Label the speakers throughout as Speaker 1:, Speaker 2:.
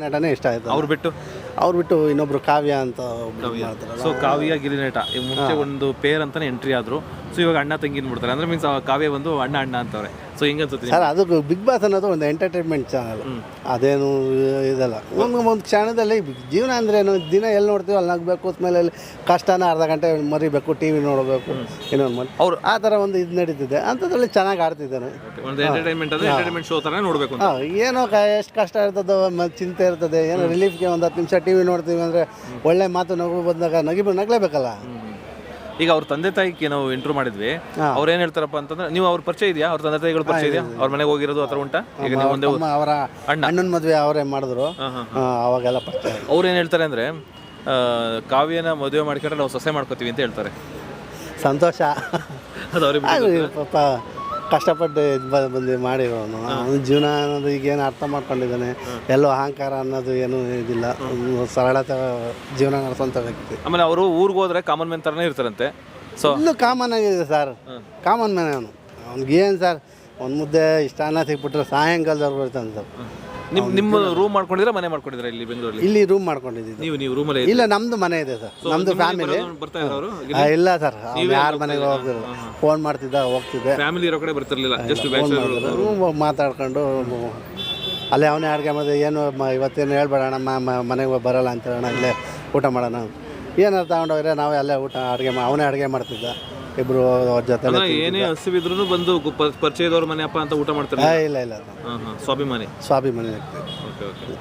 Speaker 1: ನಟನೆ ಇಷ್ಟ ಆಯ್ತು.
Speaker 2: ಅವ್ರು
Speaker 1: ಬಿಟ್ಟು ಇನ್ನೊಬ್ರು ಕಾವ್ಯ ಅಂತ ಮಾಡ್ತಾರೆ.
Speaker 2: ಸೊ ಕಾವ್ಯ ಗಿಲ್ಲಿ ನಟ ಮುಂಚೆ ಒಂದು ಪೇರ್ ಅಂತಾನೆ ಎಂಟ್ರಿ ಆದ್ರು. ಸೊ ಇವಾಗ ಅಣ್ಣ ತಂಗಿನ ಬಿಡ್ತಾರೆ ಅಂದ್ರೆ ಮೀನ್ಸ್ ಕಾವ್ಯ ಒಂದು ಅಣ್ಣ ಅಂತವ್ರೆ. ಸೊ ಹಿಂಗೆ ಅನ್ಸುತ್ತೆ
Speaker 1: ಸರ್, ಅದು ಬಿಗ್ ಬಾಸ್ ಅನ್ನೋದು ಒಂದು ಎಂಟರ್ಟೈನ್ಮೆಂಟ್ ಚಾನಲ್. ಅದೇನು ಇದಲ್ಲ. ಒಂದು ಕ್ಷಣದಲ್ಲಿ ಜೀವನ ಅಂದ್ರೇನು, ದಿನ ಎಲ್ಲಿ ನೋಡ್ತೀವಿ ಅಲ್ಲಿ ನಗಬೇಕು, ಸ್ಮೇಲೆ ಕಷ್ಟನ ಅರ್ಧ ಗಂಟೆ ಮರಿಬೇಕು, ಟಿ ವಿ ನೋಡಬೇಕು, ಇನ್ನೊಂದು ಮಾಡಿ ಅವ್ರು ಆ ಥರ ಒಂದು ಇದು ನಡೀತಿದೆ. ಅಂಥದ್ರಲ್ಲಿ ಚೆನ್ನಾಗಿ ಆಡ್ತಿದ್ದಾನೆ.
Speaker 2: ಒಂದು ಎಂಟರ್ಟೈನ್ಮೆಂಟ್ ಶೋ ಥರ ನೋಡಬೇಕು.
Speaker 1: ಏನೋ ಎಷ್ಟು ಕಷ್ಟ ಇರ್ತದೋ, ಚಿಂತೆ ಇರ್ತದೆ, ಏನೋ ರಿಲೀಫ್ಗೆ ಒಂದು 10 ನಿಮಿಷ ಟಿ ವಿ ನೋಡ್ತೀವಿ ಅಂದರೆ ಒಳ್ಳೆ ಮಾತು ನಗು ಬಂದಾಗ ನಗಲೇಬೇಕಲ್ಲ.
Speaker 2: ಈಗ ಅವ್ರ ತಂದೆ ತಾಯಿಗೆ ನಾವು ಇಂಟ್ರೂ ಮಾಡಿದ್ವಿ. ಅವ್ರು ಏನು ಹೇಳ್ತಾರಪ್ಪ ಅಂತಂದ್ರೆ, ನೀವು ಅವ್ರ ಪರಿಚಯ ಇದೆಯಾ? ಅವ್ರ ತಂದೆ ತಾಯಿಗಳು ಪರಿಚಯ ಇದೆಯಾ? ಅವ್ರ ಮನೆಗೆ ಹೋಗಿರೋದು ಆ ಥರ ಉಂಟಾ? ಈಗ ನೀವು ಒಂದೇ
Speaker 1: ಅವರ ಅಣ್ಣನ ಮದುವೆ ಅವರೇ ಮಾಡಿದ್ರು, ಅವಾಗೆಲ್ಲ ಪರಿಚಯ.
Speaker 2: ಅವ್ರು ಏನು ಹೇಳ್ತಾರೆ ಅಂದರೆ, ಕಾವ್ಯನ ಮದುವೆ ಮಾಡ್ಕೊಂಡ್ರೆ ನಾವು ಸೊಸೆ ಮಾಡ್ಕೋತೀವಿ ಅಂತ ಹೇಳ್ತಾರೆ.
Speaker 1: ಸಂತೋಷ.
Speaker 2: ಅದು ಅವ್ರಿಗೆ
Speaker 1: ಪಾಪ ಕಷ್ಟಪಟ್ಟು ಬಂದು ಮಾಡಿರೋನು. ಅವನ ಜೀವನ ಅನ್ನೋದು ಈಗೇನು ಅರ್ಥ ಮಾಡ್ಕೊಂಡಿದ್ದಾನೆ. ಎಲ್ಲೋ ಅಹಂಕಾರ ಅನ್ನೋದು ಏನೂ ಇದಿಲ್ಲ. ಸರಳತೆ ಜೀವನ ನಡೆಸೋಂಥ ವ್ಯಕ್ತಿ.
Speaker 2: ಆಮೇಲೆ ಅವರು ಊರಿಗೆ ಹೋದ್ರೆ ಕಾಮನ್ ಮ್ಯಾನ್ ಥರನೇ ಇರ್ತಾರಂತೆ. ಸೊ
Speaker 1: ಇಲ್ಲೂ ಕಾಮನ್ ಆಗಿದೆ ಸರ್, ಕಾಮನ್ ಮ್ಯಾನ್ ಅವನು. ಅವ್ನಿಗೇನು ಸರ್, ಒಂದು ಮುದ್ದೆ ಇಷ್ಟ ಅನ್ನ ಸಿಕ್ಬಿಟ್ರೆ ಸಾಯಂಕಾಲದವ್ರು ಬರ್ತಾನೆ ಸರ್.
Speaker 2: ನಿಮ್ಮ ರೂಮ್ ಮಾಡ್ಕೊಂಡಿದ್ರೆ ಮನೆ ಮಾಡ್ಕೊಂಡಿದ್ರೆ ಇಲ್ಲಿ ಬೆಂಗಳೂರಲ್ಲಿ?
Speaker 1: ಇಲ್ಲಿ ರೂಮ್ ಮಾಡ್ಕೊಂಡಿದ್ದೀವಿ.
Speaker 2: ನೀವು ರೂಮಲ್ಲಿ?
Speaker 1: ಇಲ್ಲ, ನಮ್ಮದು ಮನೆ ಇದೆ ಸರ್, ನಮ್ಮದು ಫ್ಯಾಮಿಲಿ. ಇಲ್ಲ ಸರ್, ಯಾರ ಮನೆಗೆ ಹೋಗಿದ್ರು, ಫೋನ್ ಮಾಡ್ತಿದ್ದ, ಹೋಗ್ತಿದ್ದೆ.
Speaker 2: ಫ್ಯಾಮಿಲಿ ಇರೋ ಕಡೆ ಬರ್ತಿರ್ಲಿಲ್ಲ, ಜಸ್ಟ್
Speaker 1: ಮಾತಾಡ್ಕೊಂಡು ಅಲ್ಲೇ ಅವನೇ ಅಡುಗೆ ಮಾಡಿದೆ. ಏನು ಇವತ್ತೇನು ಹೇಳ್ಬೇಡಣ, ಮನೆಗೆ ಬರೋಲ್ಲ ಅಂತ ಹೇಳೋಣ, ಇಲ್ಲೇ ಊಟ ಮಾಡೋಣ. ಏನಾರು ತಗೊಂಡೋಗ್ರೆ ನಾವೇ ಅಲ್ಲೇ ಊಟ ಅವನೇ ಅಡುಗೆ ಮಾಡ್ತಿದ್ದ. ಇಬ್ರು ಅವ್ರ ಜೊತೆ
Speaker 2: ಏನೇ ಹಸಿವಿದ್ರು ಬಂದು ಪರಿಚಯದವ್ರ ಮನೆ ಅಪ್ಪ ಅಂತ ಊಟ ಮಾಡ್ತಾರೆ.
Speaker 1: ಇಲ್ಲ
Speaker 2: ಸ್ವಾಭಿಮಾನಿ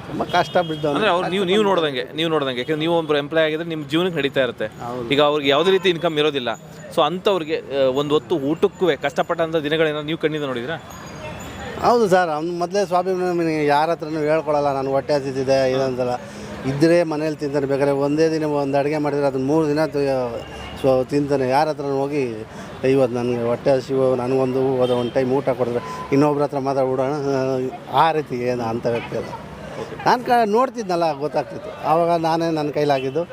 Speaker 1: ತುಂಬ ಕಷ್ಟ ಬಿದ್ದು
Speaker 2: ಅಂದ್ರೆ ಅವ್ರು ನೀವು ನೋಡ್ದಂಗೆ ಯಾಕಂದ್ರೆ ನೀವು ಒಬ್ಬರು ಎಂಪ್ಲಾಯ್ ಆಗಿದ್ರೆ ನಿಮ್ಮ ಜೀವನಕ್ಕೆ ನಡೀತಾ ಇರುತ್ತೆ. ಈಗ ಅವ್ರಿಗೆ ಯಾವುದೇ ರೀತಿ ಇನ್ಕಮ್ ಇರೋದಿಲ್ಲ. ಸೊ ಅಂಥವ್ರಿಗೆ ಒಂದು ಹೊತ್ತು ಊಟಕ್ಕೂ ಕಷ್ಟಪಟ್ಟಂಥ ದಿನಗಳೇನೋ ನೀವು ಕಣ್ಣಿಂದ ನೋಡಿದ್ರಾ?
Speaker 1: ಹೌದು ಸರ್, ಅವ್ನು ಮೊದಲೇ ಸ್ವಾಭಿಮಾನಿ, ಯಾರ ಹತ್ರನೂ ಹೇಳ್ಕೊಳಲ್ಲ ನಾನು ಹೊಟ್ಟೆ ಹಸಿತಿದೆ ಇದೊಂದಲ್ಲ. ಇದ್ದರೆ ಮನೇಲಿ ತಿಂತಾನೆ. ಬೇಕಾದ್ರೆ ಒಂದೇ ದಿನ ಒಂದು ಅಡುಗೆ ಮಾಡಿದರೆ ಅದನ್ನು 3 ದಿನ ತಿಂತಾನೆ. ಯಾರ ಹತ್ರ ಹೋಗಿ ಇವತ್ತು ನನಗೆ ಹೊಟ್ಟೆ ಹಸಿವು, ನನಗೊಂದು ಒಂದು ಟೈಮ್ ಊಟ ಕೊಡಿದ್ರೆ ಇನ್ನೊಬ್ರ ಹತ್ರ ಮಾತ್ರ ಬಿಡೋಣ, ಆ ರೀತಿ ಏನು ಅಂಥ ವ್ಯಕ್ತಿ ಅಲ್ಲ. ನಾನು ನೋಡ್ತಿದ್ನಲ್ಲ, ಗೊತ್ತಾಗ್ತಿತ್ತು. ಆವಾಗ ನಾನೇ ನನ್ನ ಕೈಲಾಗಿದ್ದು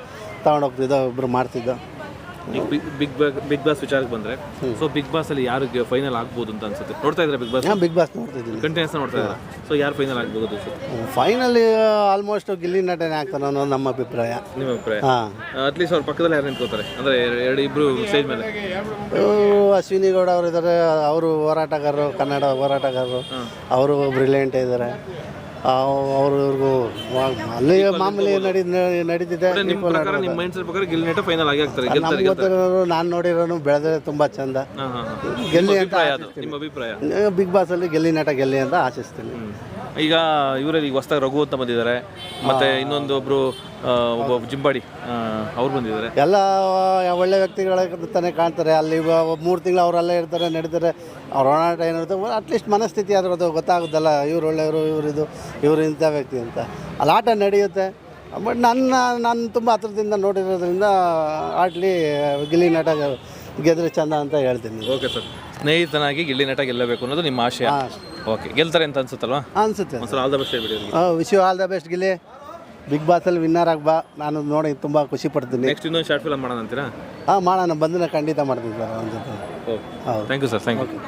Speaker 1: ತೊಗೊಂಡೋಗ್ತಿದ್ದ, ಒಬ್ಬರು ಮಾಡ್ತಿದ್ದ.
Speaker 2: ಈಗ ಬಿಗ್ ಬಾಸ್ ವಿಚಾರಕ್ಕೆ ಬಂದರೆ, ಸೊ ಬಿಗ್ ಬಾಸ್ ಅಲ್ಲಿ ಯಾರಿಗೆ ಫೈನಲ್ ಆಗ್ಬೋದು ಅಂತ ಅನ್ಸುತ್ತೆ? ನೋಡ್ತಾ ಇದ್ರೆ ಬಿಗ್
Speaker 1: ಬಾಸ್ ನೋಡ್ತಿದ್ದೀನಿ,
Speaker 2: ಕಂಟಿನ್ಯೂಸ್ ನೋಡ್ತಾ ಇದ್ದಾರೆ. ಸೊ ಯಾರು ಫೈನಲ್ ಆಗ್ಬೋದು ಅನ್ಸುತ್ತೆ?
Speaker 1: ಫೈನಲಿ ಆಲ್ಮೋಸ್ಟ್ ಗಿಲ್ಲಿ ನಟನೆ ಆಗ್ತಾನೆ ಅನ್ನೋದು ನಮ್ಮ ಅಭಿಪ್ರಾಯ.
Speaker 2: ನಿಮ್ಮ ಅಭಿಪ್ರಾಯ? ಅಟ್ಲೀಸ್ಟ್ ಅವ್ರ ಪಕ್ಕದಲ್ಲಿ ಯಾರು ನಿಂತ್ಕೋತಾರೆ ಅಂದರೆ ಇಬ್ಬರು ಸ್ಟೇಜ್ ಮೇಲೆ?
Speaker 1: ಅಶ್ವಿನಿ ಗೌಡ ಅವರು ಇದ್ದಾರೆ, ಅವರು ಹೋರಾಟಗಾರರು, ಕನ್ನಡ ಹೋರಾಟಗಾರರು. ಅವರು ಬ್ರಿಲಿಯಂಟ್ ಇದ್ದಾರೆ. ಅವ್ರಿಗೂ ಅಲ್ಲಿ ಮಾಮೂಲಿ ನಡೀತಿದೆ. ನಾನು ನೋಡಿರೋನು ಬೆಳೆದ್ರೆ ತುಂಬಾ ಚಂದ. ಗೆಲ್ಲಿ ಅಂತ ಬಿಗ್ ಬಾಸ್ ಅಲ್ಲಿ ಗೆಲ್ಲಿ ನಟ ಗೆಲ್ಲಿ ಅಂತ ಆಶಿಸ್ತೀನಿ.
Speaker 2: ಈಗ ಇವರಲ್ಲಿ ಈಗ ಹೊಸದಾಗಿ ರಘು ಅಂತ ಬಂದಿದ್ದಾರೆ, ಮತ್ತೆ ಇನ್ನೊಂದು ಒಬ್ರು ಜಿಂಬಾಡಿ ಅವ್ರು ಬಂದಿದ್ದಾರೆ. ಎಲ್ಲ
Speaker 1: ಒಳ್ಳೆ ವ್ಯಕ್ತಿಗಳ ತಾನೇ ಕಾಣ್ತಾರೆ. ಅಲ್ಲಿ 3 ತಿಂಗಳು ಅವರಲ್ಲೇ ಇರ್ತಾರೆ, ನಡೀತಾರೆ. ಅವ್ರ ಹೋರಾಟ ಏನಿರುತ್ತೆ, ಅಟ್ಲೀಸ್ಟ್ ಮನಸ್ಥಿತಿ ಅದ್ರದ್ದು ಗೊತ್ತಾಗುತ್ತಲ್ಲ, ಇವ್ರು ಒಳ್ಳೆಯವರು, ಇವರು ಇಂಥ ವ್ಯಕ್ತಿ ಅಂತ. ಅಲ್ಲಿ ಆಟ ನಡೆಯುತ್ತೆ. ಬಟ್ ನಾನು ತುಂಬ ಹತ್ರದಿಂದ ನೋಡಿರೋದ್ರಿಂದ ಆಟ್ಲಿ ಗಿಲ್ಲಿ ನಟ ಗೆದ್ರೆ ಚಂದ ಅಂತ ಹೇಳ್ತೀನಿ.
Speaker 2: ಓಕೆ ಸರ್, ಸ್ನೇಹಿತನಾಗಿ ಗಿಲ್ಲಿ ನಟ ಗೆಲ್ಲಬೇಕು ಅನ್ನೋದು ನಿಮ್ಮ ಆಶಯ. ಓಕೆ, ಗೆಲ್ತಾರೆ ಅಂತ ಅನ್ಸುತ್ತಲ್ವಾ?
Speaker 1: ಅನ್ಸುತ್ತೆ.
Speaker 2: ಆಲ್ ದ ಬೆಸ್ಟ್ ಹೇಳ್ಬಿಡಿ.
Speaker 1: Wish you all the best Gilli. Big ಬಾಸಲ್ಲಿ ವಿನ್ನರ್ ಆಗ್ಬಾ. ನಾನು ನೋಡಿ ತುಂಬ ಖುಷಿ ಪಡ್ತೀನಿ.
Speaker 2: ನೆಕ್ಸ್ಟ್ ಇನ್ನೊಂದು ಶಾರ್ಟ್ ಫಿಲ್ಮ್ ಮಾಡೋಣ ಅಂತೀರಾ?
Speaker 1: ಮಾಡೋಣ, ಬಂದು ಖಂಡಿತ ಮಾಡ್ತೀನಿ ಸರ್ ಅವನ ಜೊತೆ.
Speaker 2: Thank you sir, thank you.